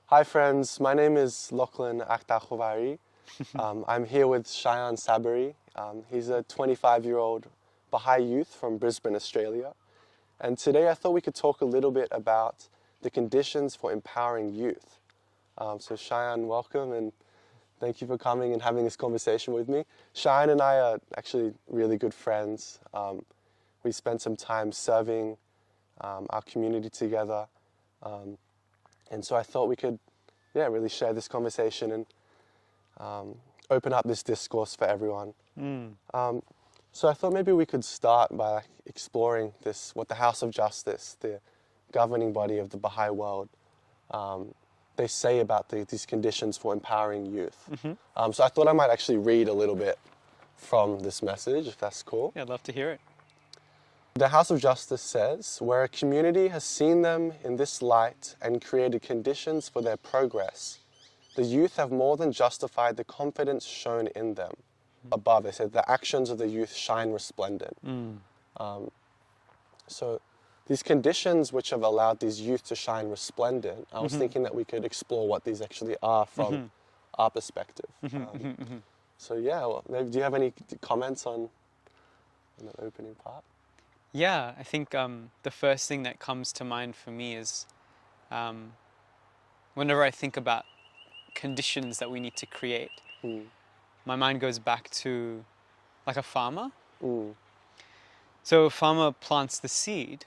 Hi friends, my name is Lachlan Akhtarkhavari. I'm here with Shayan Saberi. He's a 25-year-old Baha'i youth from Brisbane, Australia. And today I thought we could talk a little bit about the conditions for empowering youth. So Shayan, welcome and thank you for coming and having this conversation with me. Shayan and I are actually really good friends. We spent some time serving our community together. And so I thought we could, really share this conversation and open up this discourse for everyone. So I thought maybe we could start by exploring what the House of Justice, the governing body of the Baha'i world, they say about these conditions for empowering youth. So I thought I might actually read a little bit from this message, if that's cool. Yeah, I'd love to hear it. The House of Justice says, where a community has seen them in this light and created conditions for their progress, the youth have more than justified the confidence shown in them. Above, they said, the actions of the youth shine resplendent. So these conditions which have allowed these youth to shine resplendent, I was thinking that we could explore what these actually are from our perspective. So maybe do you have any comments on the opening part? Yeah, I think the first thing that comes to mind for me is whenever I think about conditions that we need to create, my mind goes back to like a farmer. So a farmer plants the seed,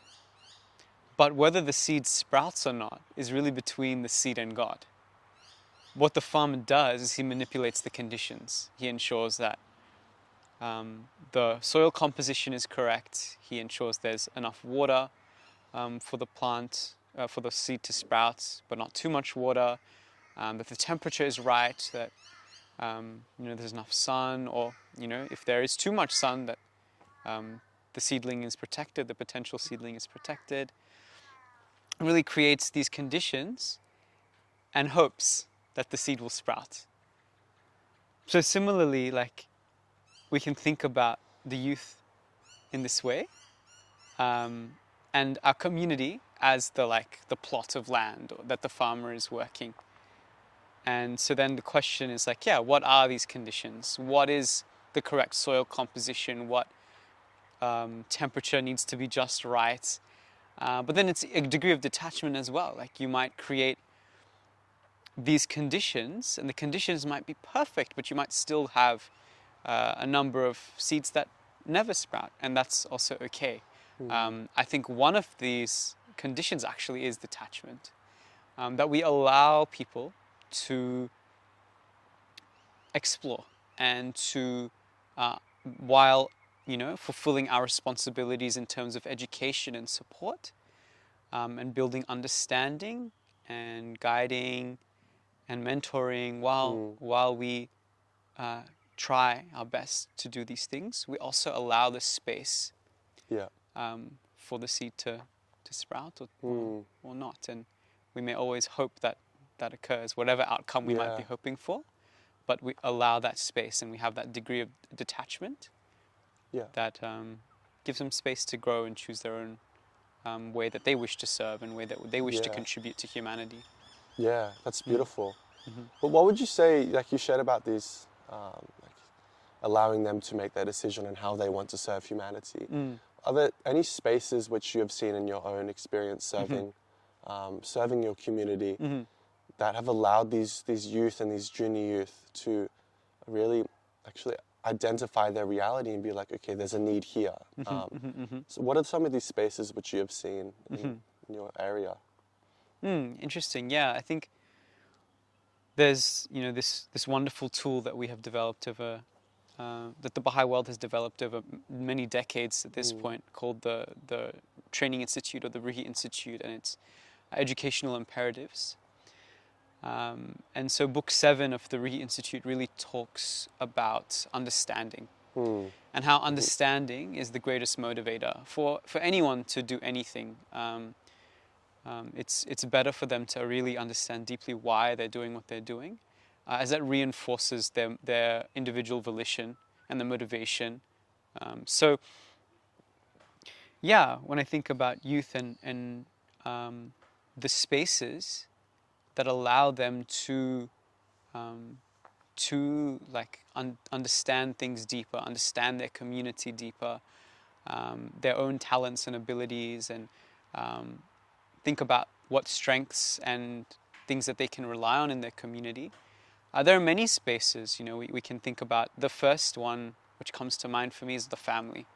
but whether the seed sprouts or not is really between the seed and God. What the farmer does is he manipulates the conditions. He ensures that the soil composition is correct. He ensures there's enough water for the plant, for the seed to sprout, but not too much water. That the temperature is right. That there's enough sun, or if there is too much sun, that the seedling is protected. The potential seedling is protected. It really creates these conditions and hopes that the seed will sprout. So similarly, we can think about the youth in this way, and our community as the plot of land that the farmer is working. And so then the question is what are these conditions? What is the correct soil composition? What temperature needs to be just right? But then it's a degree of detachment as well. You might create these conditions, and the conditions might be perfect, but you might still have a number of seeds that never sprout, and that's also okay. I think one of these conditions actually is detachment, that we allow people to explore and to, while fulfilling our responsibilities in terms of education and support, and building understanding and guiding and mentoring, while we try our best to do these things, we also allow the space for the seed to sprout or not. And we may always hope that occurs, whatever outcome we might be hoping for, but we allow that space and we have that degree of detachment that gives them space to grow and choose their own way that they wish to serve and way that they wish to contribute to humanity. Yeah, that's beautiful. But what would you say, you shared about these, allowing them to make their decision on how they want to serve humanity? Are there any spaces which you have seen in your own experience serving, serving your community, that have allowed these youth and these junior youth to really actually identify their reality and be okay, there's a need here? So what are some of these spaces which you have seen in your area? Interesting. Yeah, I think there's this wonderful tool that we have developed over that the Baha'i world has developed over many decades at this point, called the Training Institute or the Rihi Institute, and it's educational imperatives. And so book 7 of the Rihi Institute really talks about understanding, and how understanding is the greatest motivator for anyone to do anything. It's better for them to really understand deeply why they're doing what they're doing, as that reinforces their individual volition and the motivation. So when I think about youth and the spaces that allow them to like understand things deeper, understand their community deeper, their own talents and abilities, and think about what strengths and things that they can rely on in their community. There are many spaces, you know, we can think about. The first one which comes to mind for me is the family,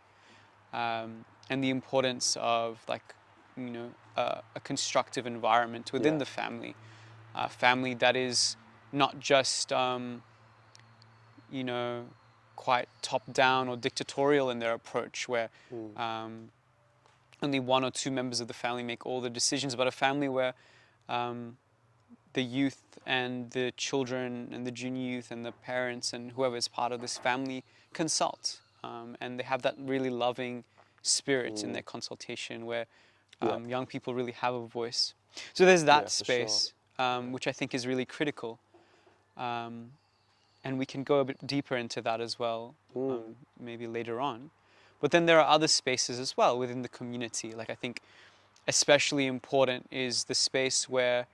and the importance of, like, you know, a constructive environment within the family, a family that is not just you know, quite top down or dictatorial in their approach, where only one or two members of the family make all the decisions, but a family where the youth and the children and the junior youth and the parents and whoever is part of this family consult, and they have that really loving spirit in their consultation, where young people really have a voice. So there's that space, which I think is really critical, and we can go a bit deeper into that as well, maybe later on. But then there are other spaces as well within the community. Like, I think especially important is the space where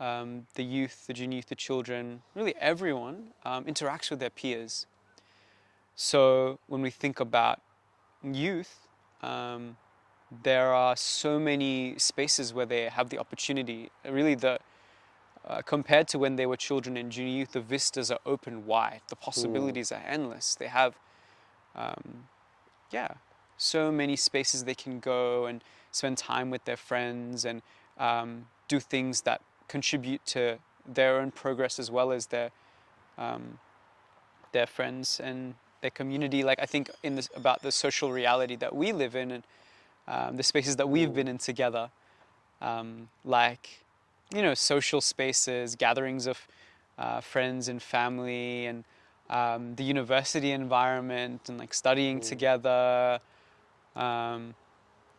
the youth, the junior youth, the children, really everyone interacts with their peers. So when we think about youth, there are so many spaces where they have the opportunity. Really, compared to when they were children and junior youth, the vistas are open wide. The possibilities are endless. They have, so many spaces they can go and spend time with their friends and do things that contribute to their own progress as well as their friends and their community. Like, I think about the social reality that we live in, and the spaces that we've been in together, like, you know, social spaces, gatherings of friends and family, and the university environment, and like studying together,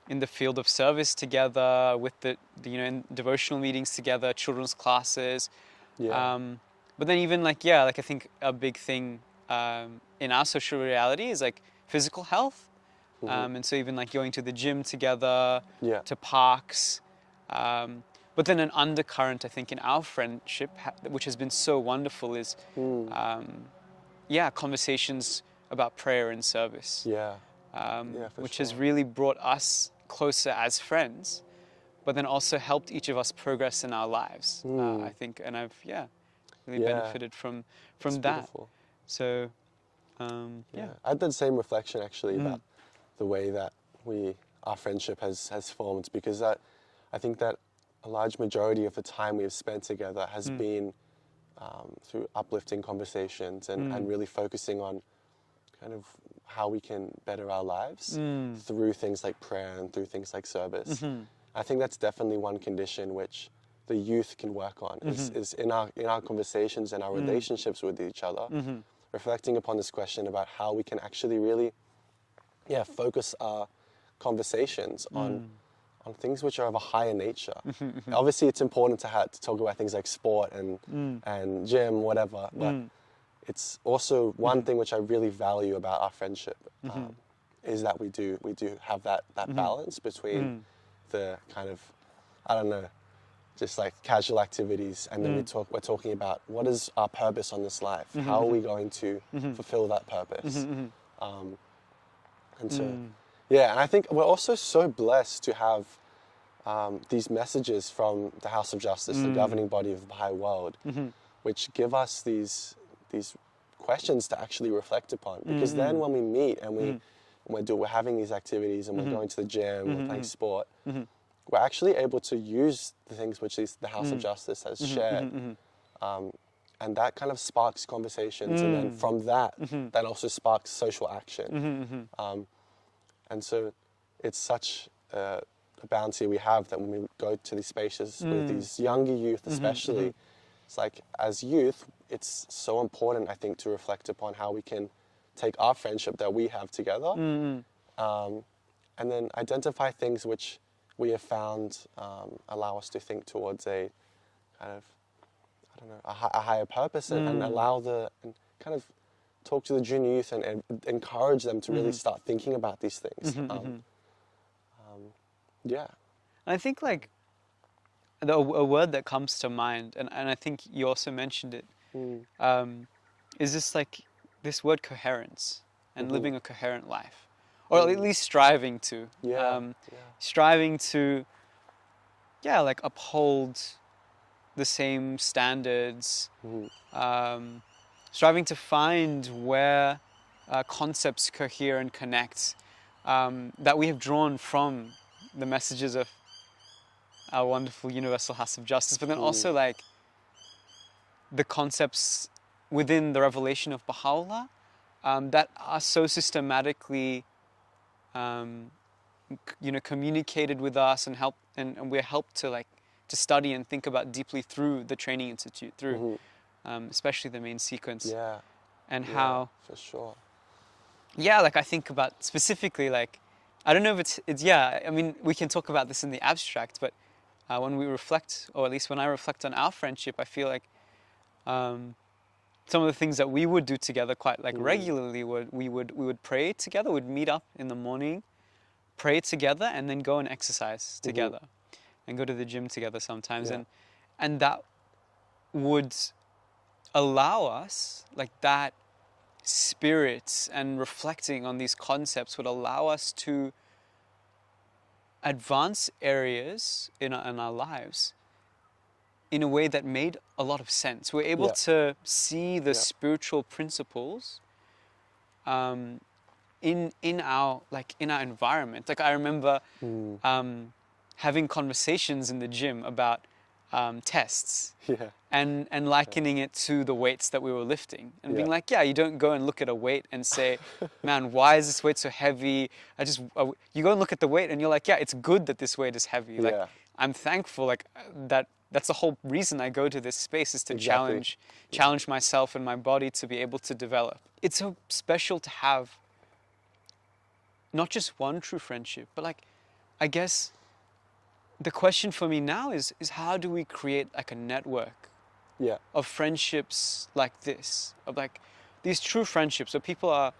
in the field of service together, with the you know, in devotional meetings together, children's classes. But then even like I think a big thing in our social reality is like physical health, and so even like going to the gym together, to parks. But then an undercurrent, I think, in our friendship, which has been so wonderful, is conversations about prayer and service. Which has really brought us closer as friends, but then also helped each of us progress in our lives. I think, and I've really benefited from that. Beautiful. So I had that same reflection actually about the way that our friendship has formed, because I think that a large majority of the time we've spent together has been through uplifting conversations and really focusing on kind of how we can better our lives through things like prayer and through things like service. I think that's definitely one condition which the youth can work on, is in our conversations and our relationships with each other, reflecting upon this question about how we can actually really focus our conversations on things which are of a higher nature. Obviously, it's important to talk about things like sport and gym, whatever, but it's also one thing which I really value about our friendship, is that we do have that balance between the kind of, I don't know, just like casual activities, and then we're talking about what is our purpose on this life? How are we going to fulfill that purpose? And so, and I think we're also so blessed to have these messages from the House of Justice, the governing body of the Baha'i world, which give us these questions to actually reflect upon. Because then when we meet and we're having these activities and we're going to the gym, we're playing sport, we're actually able to use the things which the House of Justice has shared. And that kind of sparks conversations, and then from that, that also sparks social action. And so it's such a bounty we have that when we go to these spaces with these younger youth especially, it's like, as youth, it's so important, I think, to reflect upon how we can take our friendship that we have together, and then identify things which we have found allow us to think towards a kind of, I don't know, a higher purpose, and allow and kind of talk to the junior youth and encourage them to really start thinking about these things. And I think, like, a word that comes to mind, and I think you also mentioned it, is this like this word coherence and living a coherent life, or at least striving to, striving to, like uphold the same standards, striving to find where concepts cohere and connect, that we have drawn from the messages of our wonderful universal house of justice, but then also like the concepts within the revelation of Baha'u'llah, that are so systematically communicated with us and help, and we're helped to like to study and think about deeply through the Training Institute, through especially the main sequence, and how for sure. Like I think about specifically, like I don't know if it's I mean, we can talk about this in the abstract, but when we reflect, or at least when I reflect on our friendship, I feel like some of the things that we would do together quite like regularly we would pray together, we'd meet up in the morning, pray together, and then go and exercise together, and go to the gym together sometimes, and that would allow us, like that spirit and reflecting on these concepts would allow us to advance areas in our lives in a way that made a lot of sense. We're able to see the spiritual principles in our environment. Like I remember having conversations in the gym about tests, and likening it to the weights that we were lifting, and being like, you don't go and look at a weight and say, man, why is this weight so heavy? You go and look at the weight and you're like, it's good that this weight is heavy. Like I'm thankful, like that's the whole reason I go to this space, is to challenge myself and my body to be able to develop. It's so special to have not just one true friendship, but like, I guess the question for me now is how do we create like a network of friendships like this, of like these true friendships where people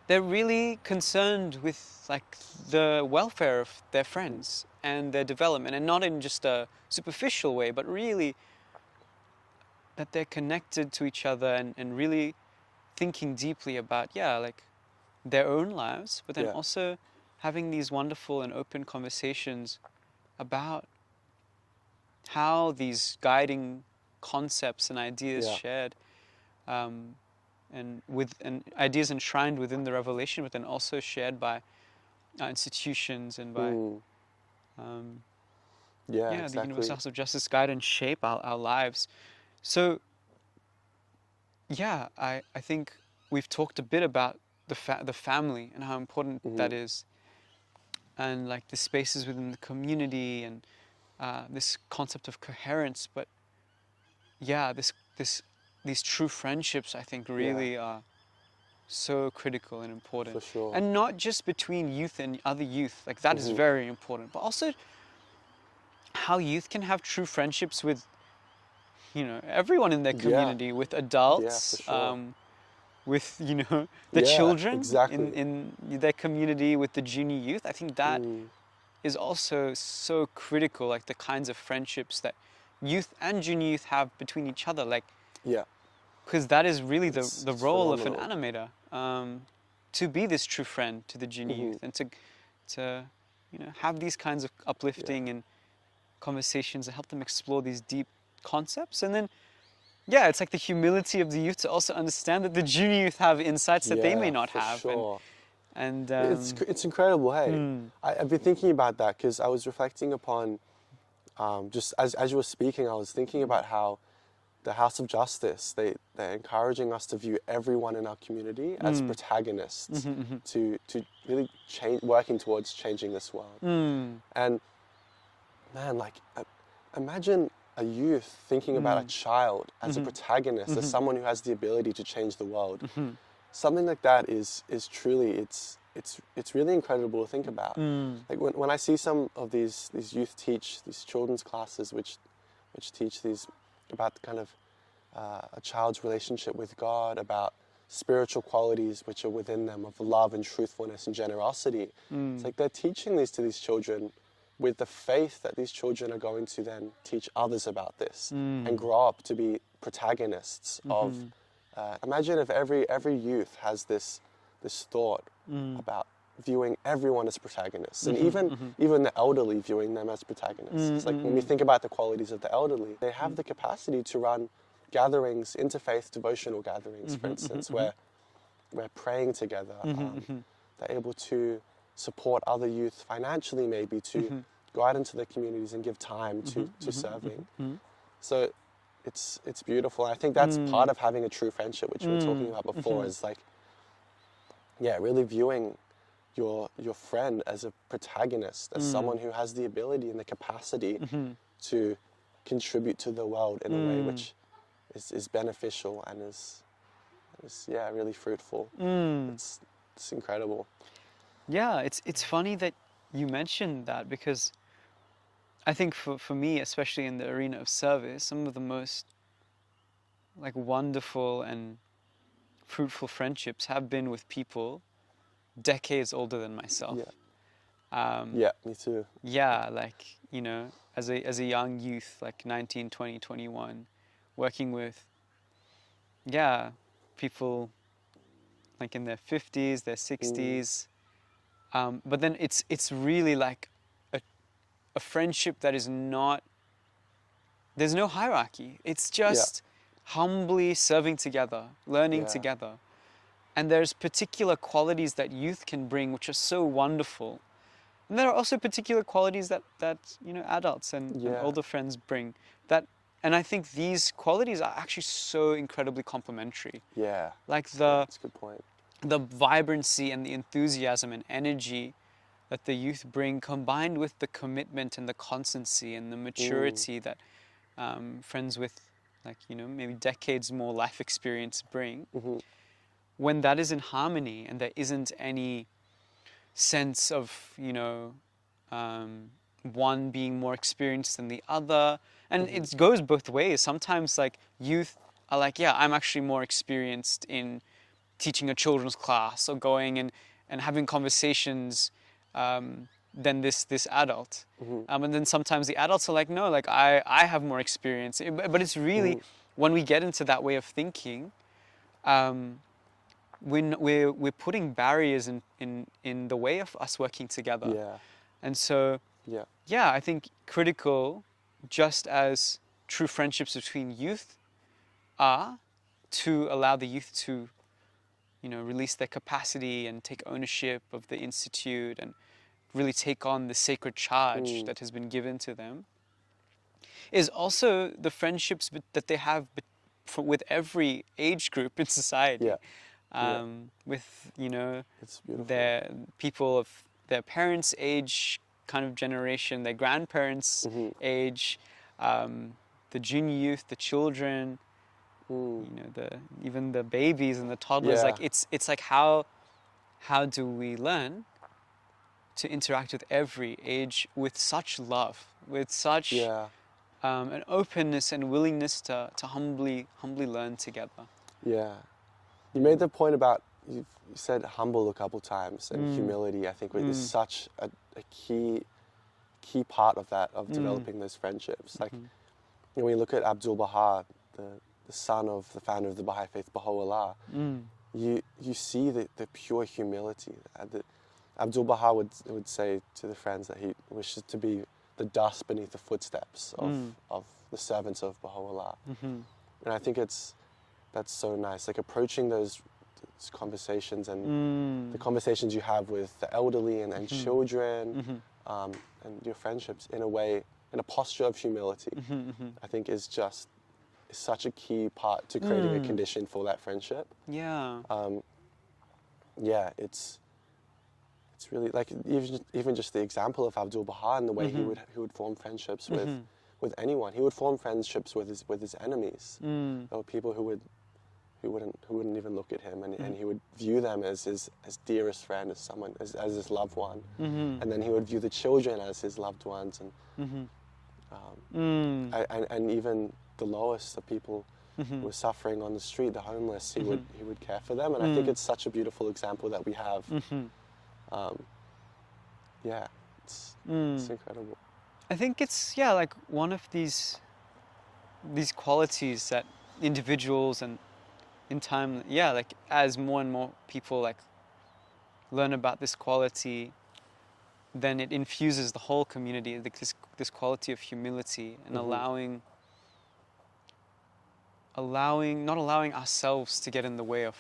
they're really concerned with like the welfare of their friends and their development, and not in just a superficial way, but really that they're connected to each other, and really thinking deeply about like their own lives, but then also having these wonderful and open conversations about how these guiding concepts and ideas shared, and ideas enshrined within the revelation, but then also shared by institutions and by the universal house of justice, guide and shape our lives. So I think we've talked a bit about the family and how important that is, and like the spaces within the community, and this concept of coherence. But these true friendships, I think, really are so critical and important. For sure. And not just between youth and other youth, like that is very important, but also how youth can have true friendships with everyone in their community, with adults, for sure. with the children exactly. in their community, with the junior youth. I think that is also so critical, like the kinds of friendships that youth and junior youth have between each other, like because that is really the role of an animator, to be this true friend to the junior youth, and to have these kinds of uplifting and conversations that help them explore these deep concepts. And then it's like the humility of the youth to also understand that the junior youth have insights that they may not have. Sure. And it's incredible. Hey, I've been thinking about that because I was reflecting upon, just as you were speaking, I was thinking about how the House of Justice, they're encouraging us to view everyone in our community as protagonists, to really working towards changing this world. And man, like imagine a youth thinking about a child as a protagonist, as someone who has the ability to change the world. Something like that is truly, it's really incredible to think about. Like when I see some of these youth teach these children's classes, which teach these about kind of a child's relationship with God, about spiritual qualities which are within them of love and truthfulness and generosity. It's like they're teaching these to these children with the faith that these children are going to then teach others about this and grow up to be protagonists of. Imagine if every youth has this thought about viewing everyone as protagonists, and even the elderly viewing them as protagonists. It's like when we think about the qualities of the elderly, they have the capacity to run gatherings, interfaith devotional gatherings, for instance, where we're praying together. They're able to support other youth financially, maybe to go out into the communities and give time to serving. So it's beautiful. I think that's part of having a true friendship, which we were talking about before, is like, yeah, really viewing your friend as a protagonist, as someone who has the ability and the capacity to contribute to the world in a way which is beneficial and is really fruitful. It's incredible. Yeah, it's funny that you mentioned that, because I think for me, especially in the arena of service, some of the most like wonderful and fruitful friendships have been with people decades older than myself. Yeah, me too. Yeah, like, you know, as a young youth, like 19, 20, 21, working with, people like in their 50s, their 60s. But then it's really like a friendship that is not, there's no hierarchy. It's just humbly serving together, learning together. And there's particular qualities that youth can bring which are so wonderful. And there are also particular qualities that you know, adults and older friends bring. And I think these qualities are actually so incredibly complementary. Yeah. Like That's a good point. The vibrancy and the enthusiasm and energy that the youth bring, combined with the commitment and the constancy and the maturity that friends with, like, you know, maybe decades more life experience bring. When that is in harmony and there isn't any sense of, you know, one being more experienced than the other, and it goes both ways. Sometimes, like, youth are like, yeah, I'm actually more experienced in teaching a children's class or going and having conversations than this adult. And then sometimes the adults are like, no, like I have more experience. But it's really, when we get into that way of thinking, we're putting barriers in the way of us working together. Yeah. And so, I think critical, just as true friendships between youth are, to allow the youth to, you know, release their capacity and take ownership of the institute and really take on the sacred charge that has been given to them, is also the friendships that they have with every age group in society. With, you know, their people of their parents' age kind of generation, their grandparents' age, the junior youth, the children, you know, even the babies and the toddlers. Like it's like how do we learn to interact with every age with such love, with such an openness and willingness to humbly learn together. Yeah. You made the point about, you said humble a couple times, and humility, I think, is such a key part of that, of developing those friendships. Like, you know, when you look at Abdul-Baha, the son of the founder of the Baha'i faith, Baha'u'llah, you see the pure humility. Abdul-Baha would say to the friends that he wishes to be the dust beneath the footsteps of the servants of Baha'u'llah. And I think that's so nice, like approaching those conversations and the conversations you have with the elderly and children, and your friendships in a posture of humility. I think is such a key part to creating a condition for that friendship. It's really like even just the example of Abdul-Baha and the way he would form friendships with anyone. He would form friendships with his enemies. There were people who wouldn't even look at him, and he would view them as his dearest friend, as someone as his loved one, and then he would view the children as his loved ones, and even the lowest of people who were suffering on the street, the homeless, he would care for them, and I think it's such a beautiful example that we have. It's incredible. I think it's like one of these qualities that individuals and in time, like as more and more people like learn about this quality, then it infuses the whole community, this quality of humility and not allowing ourselves to get in the way of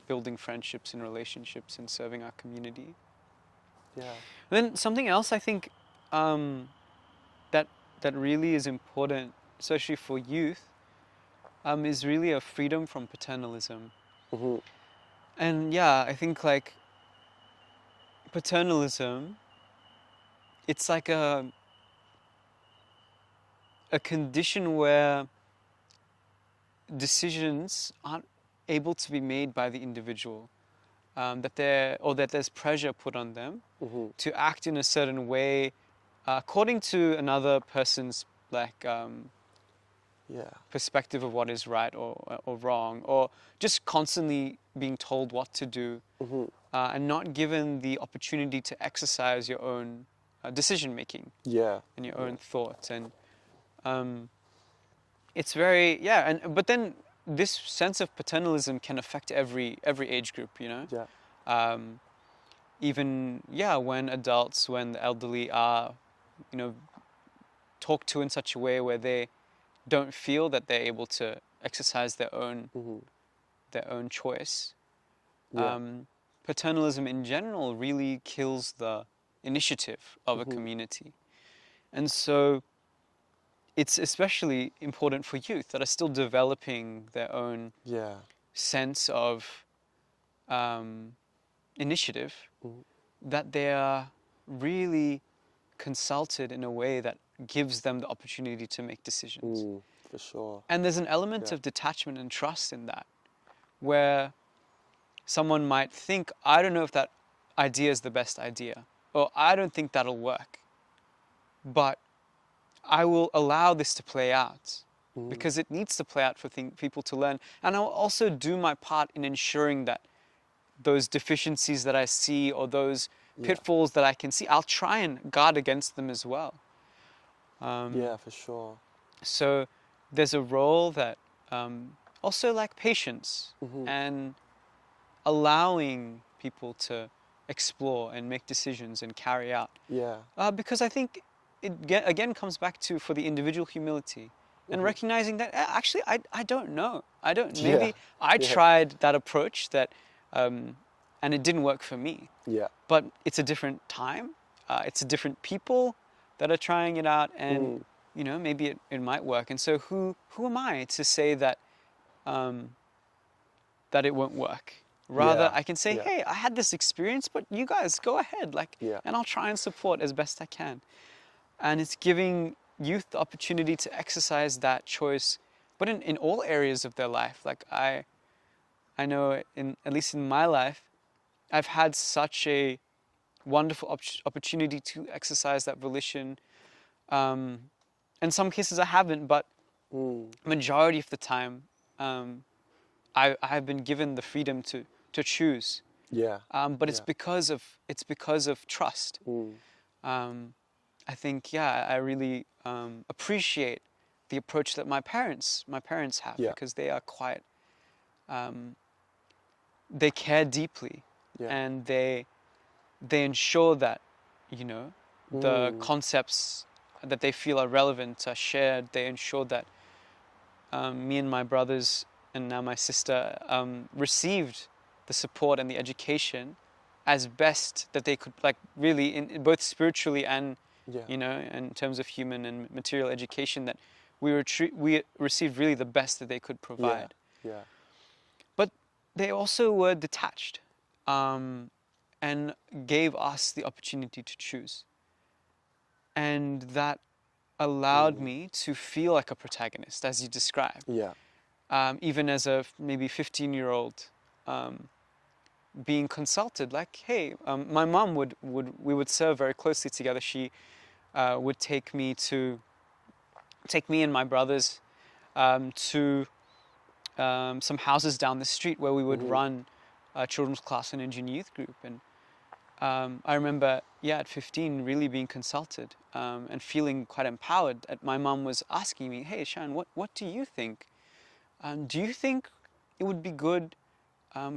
building friendships and relationships and serving our community. Yeah. And then something else I think that really is important, especially for youth, is really a freedom from paternalism. And I think like paternalism, it's like a condition where decisions aren't able to be made by the individual, that there's pressure put on them to act in a certain way according to another person's perspective of what is right or wrong, or just constantly being told what to do, and not given the opportunity to exercise your own decision making and your own thoughts. And it's very but then this sense of paternalism can affect every age group, even when the elderly are talked to in such a way where they don't feel that they're able to exercise their own choice. Paternalism in general really kills the initiative of a community. And so it's especially important for youth that are still developing their own sense of initiative, that they are really consulted in a way that gives them the opportunity to make decisions. For sure. And there's an element of detachment and trust in that, where someone might think, I don't know if that idea is the best idea, or I don't think that'll work, but I will allow this to play out because it needs to play out for people to learn. And I'll also do my part in ensuring that those deficiencies that I see or those pitfalls that I can see, I'll try and guard against them as well. For sure. So there's a role that also like patience and allowing people to explore and make decisions and carry out. Because I think it again comes back to, for the individual, humility and recognizing that actually I don't know. Maybe I tried that approach that and it didn't work for me. But it's a different time. It's a different people that are trying it out, and maybe it might work. And so who am I to say that that it won't work? Rather, I can say, hey, I had this experience, but you guys go ahead, and I'll try and support as best I can. And it's giving youth the opportunity to exercise that choice, but in all areas of their life. Like I know, at least in my life, I've had such a wonderful opportunity to exercise that volition. In some cases I haven't, but majority of the time, I've been given the freedom to choose. But it's because of trust. I think I really appreciate the approach that my parents have, because they are quite they care deeply, and they ensure that the concepts that they feel are relevant are shared. They ensure that me and my brothers and now my sister received the support and the education as best that they could, like really in both spiritually and in terms of human and material education, that we received really the best that they could provide. But they also were detached and gave us the opportunity to choose. And that allowed me to feel like a protagonist, as you described. Even as a maybe 15-year-old, being consulted, like, hey, my mom we would serve very closely together. She would take me and my brothers to some houses down the street where we would run a children's class and Indian youth group. And I remember, at 15, really being consulted and feeling quite empowered. My mum was asking me, "Hey, Shayan, what do you think? Do you think it would be good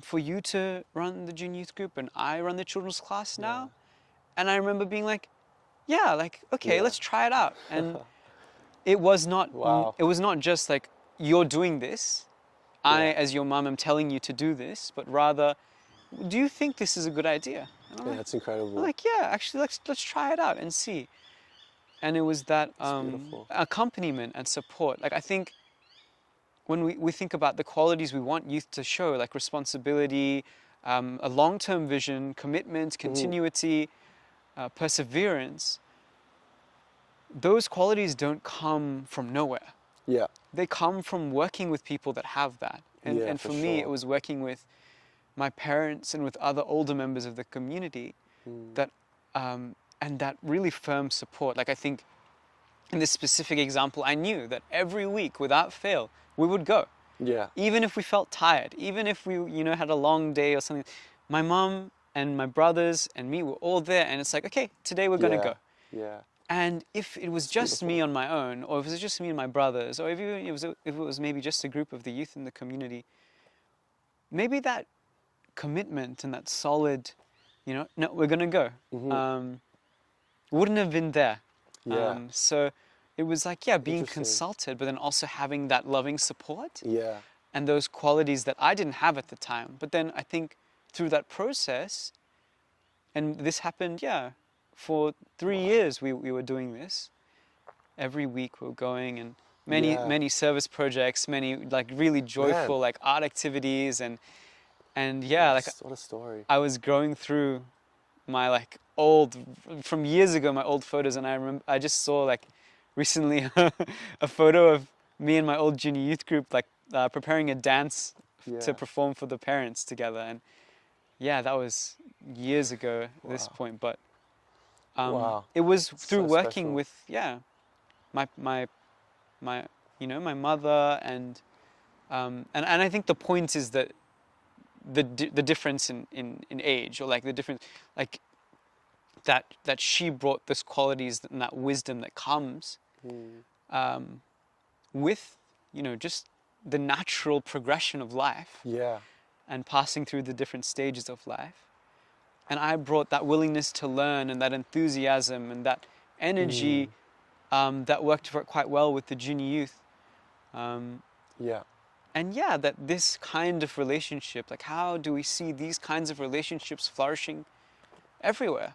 for you to run the junior youth group and I run the children's class now?" And I remember being like, "Yeah, like, okay, let's try it out." And it was not Wow. it was not just like, "You're doing this. I, Yeah. as your mum, am telling you to do this," but rather, "Do you think this is a good idea?" And Yeah, that's I'm incredible. like, "Yeah, actually, let's try it out and see." And it was that beautiful. accompaniment and support. Like, I think when we think about the qualities we want youth to show, like responsibility, a long-term vision, commitment, continuity, perseverance, those qualities don't come from nowhere. Yeah. They come from working with people that have that. And, Yeah, and for for me, sure. it was working with my parents and with other older members of the community that, and that really firm support. Like, I think in this specific example, I knew that every week, without fail, we would go. Yeah. Even if we felt tired, even if we, had a long day or something, my mom and my brothers and me were all there, and it's like, okay, today we're gonna go. Yeah. And if it was just me beautiful. on my own, or if it was just me and my brothers, or if it was maybe just a group of the youth in the community, maybe that commitment and that solid, no, we're gonna go, wouldn't have been there. Yeah. So it was like, being Interesting. consulted, but then also having that loving support Yeah. and those qualities that I didn't have at the time. But then I think through that process, and this happened, for 3 years we were doing this. Every week we were going, and many service projects, many like really joyful like art activities, and like What a story. I was going through my from years ago, my old photos, and I just saw like recently a photo of me and my old junior youth group preparing a dance to perform for the parents together, and that was years ago at this point, but it was through So working special. with my my mother, and I think the point is that the difference in age, or like the difference, like that she brought those qualities and that wisdom that comes with just the natural progression of life and passing through the different stages of life. And I brought that willingness to learn and that enthusiasm and that energy that worked quite well with the junior youth. And that this kind of relationship, like how do we see these kinds of relationships flourishing everywhere?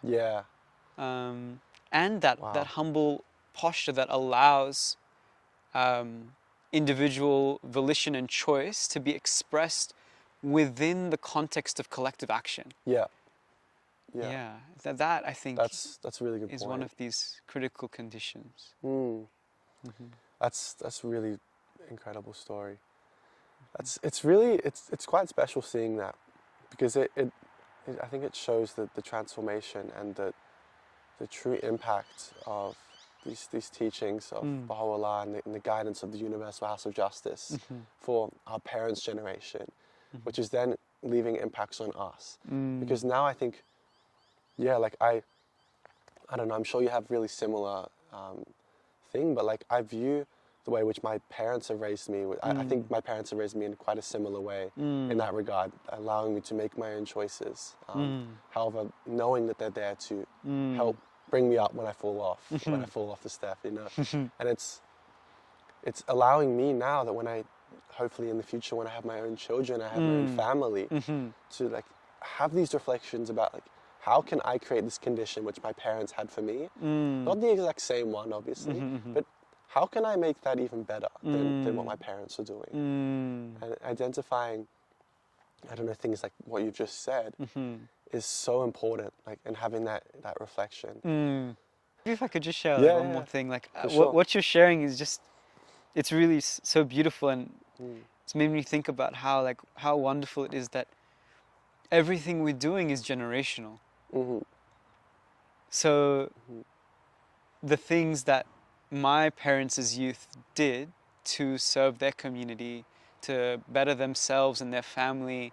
And that humble posture that allows individual volition and choice to be expressed within the context of collective action. That I think that's a really good is point. one of these critical conditions. That's really incredible story. It's quite special seeing that, because it I think it shows the transformation and the true impact of these teachings of Baha'u'llah and the guidance of the Universal House of Justice for our parents' generation, which is then leaving impacts on us. Because now I think, I don't know, I'm sure you have really similar thing, but like I view the way which my parents have raised me, I think my parents have raised me in quite a similar way in that regard, allowing me to make my own choices. However, knowing that they're there to help bring me up when I fall off, when I fall off the step, And it's allowing me now that when I, hopefully in the future, when I have my own children, I have my own family, to like have these reflections about like, how can I create this condition which my parents had for me? Not the exact same one, obviously, but how can I make that even better than what my parents are doing? And identifying, I don't know, things like what you've just said is so important, like, and having that reflection. Maybe if I could just share one more thing, like sure. what you're sharing is just, it's really so beautiful, and it's made me think about how wonderful it is that everything we're doing is generational. So the things that my parents as youth did to serve their community, to better themselves and their family,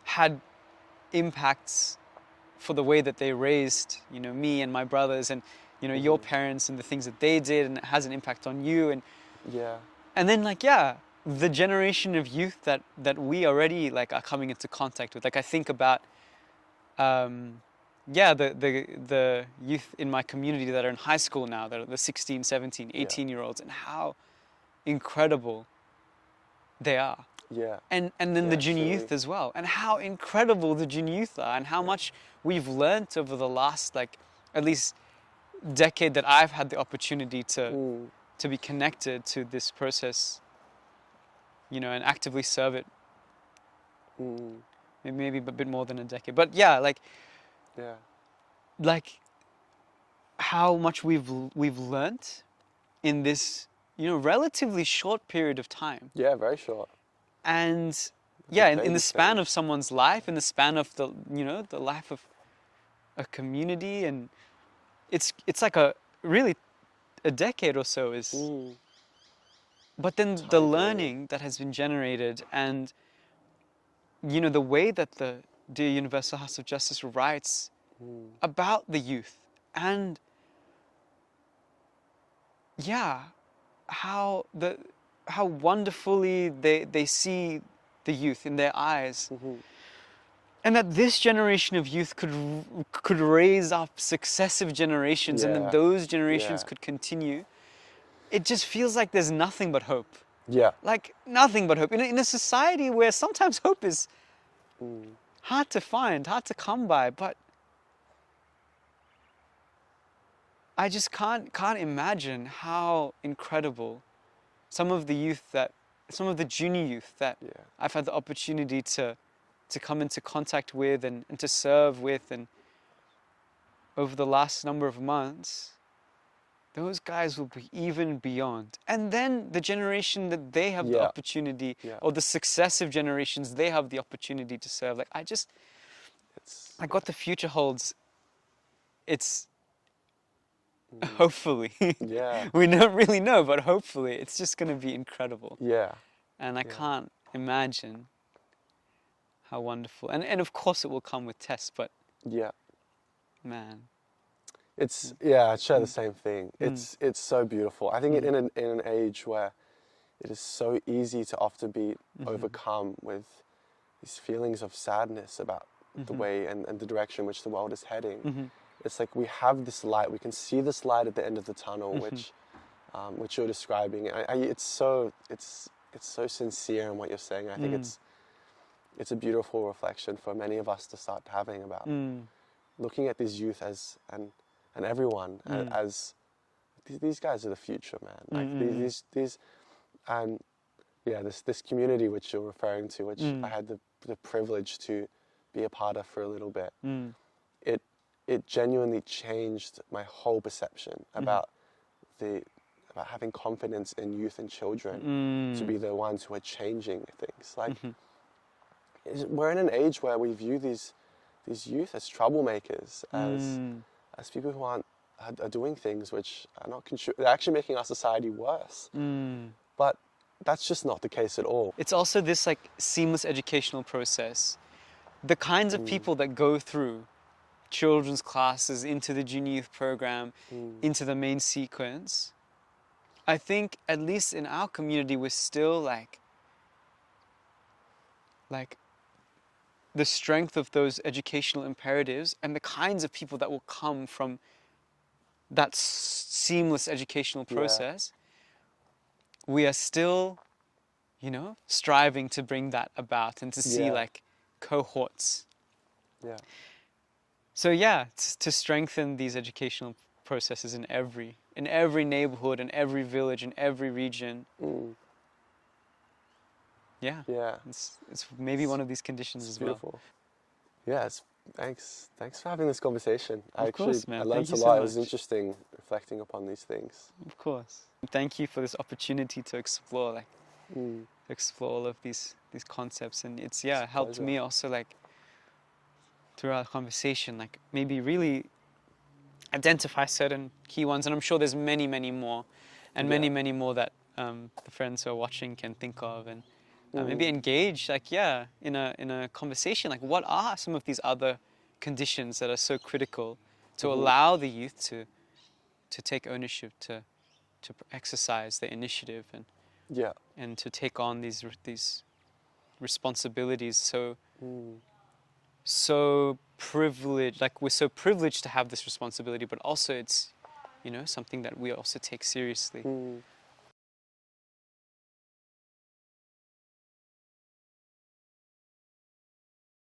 had impacts for the way that they raised, you know, me and my brothers, and you know, your parents, and the things that they did, and it has an impact on you, and then like, yeah, the generation of youth that we already like are coming into contact with. Like I think about yeah, the youth in my community that are in high school now, that are the 16, 17, 18-year-olds, and how incredible they are. Yeah. And then the junior truly. youth as well, and how incredible the junior youth are, and how much we've learnt over the last, like, at least decade that I've had the opportunity to be connected to this process, you know, and actively serve it. Maybe a bit more than a decade, but yeah, like how much we've learnt in this, you know, relatively short period of time. Yeah, very short. And yeah, in the span of someone's life, in the span of the, you know, the life of a community, and it's like a really a decade or so is. But then the learning that has been generated, and you know, the way that the Dear Universal House of Justice writes about the youth, and yeah, how wonderfully they see the youth in their eyes, and that this generation of youth could raise up successive generations, and that those generations could continue. It just feels like there's nothing but hope. Yeah. Like nothing but hope in a society where sometimes hope is hard to find, hard to come by, but I just can't imagine how incredible some of the junior youth that I've had the opportunity to come into contact with and to serve with, and over the last number of months, those guys will be even beyond. And then the generation that they have the opportunity, or the successive generations they have the opportunity to serve. Like like what the future holds, it's hopefully, we don't really know, but hopefully it's just going to be incredible. Yeah. And I can't imagine how wonderful. And of course it will come with tests, but man. It's I share the same thing. It's so beautiful. I think in an age where it is so easy to often be overcome with these feelings of sadness about the way and the direction in which the world is heading. It's like we have this light. We can see this light at the end of the tunnel, which you're describing. It's so sincere in what you're saying. I think it's a beautiful reflection for many of us to start having about looking at these youth as and everyone as these guys are the future, man. Like these and this community which you're referring to, which I had the privilege to be a part of for a little bit. It genuinely changed my whole perception about having confidence in youth and children to be the ones who are changing things. Like we're in an age where we view these youth as troublemakers, as people who are doing things which are not they're actually making our society worse. But that's just not the case at all. It's also this like seamless educational process. The kinds of people that go through children's classes, into the junior youth program, into the main sequence, I think at least in our community we're still like the strength of those educational imperatives and the kinds of people that will come from that seamless educational process, we are still, you know, striving to bring that about and to see like cohorts. So to strengthen these educational processes in every neighborhood, in every village, in every region. It's maybe one of these conditions as beautiful. Well. Thanks for having this conversation. Of course, man. I learned a lot. It was interesting reflecting upon these things. Of course. Thank you for this opportunity to explore all of these concepts, and it's helped me also like through our conversation, like maybe really identify certain key ones, and I'm sure there's many more, and many more that the friends who are watching can think of, and maybe engage in a conversation, like what are some of these other conditions that are so critical to allow the youth to take ownership, to exercise their initiative, Yeah. and to take on these responsibilities. So privileged, like we're so privileged to have this responsibility, but also it's, you know, something that we also take seriously.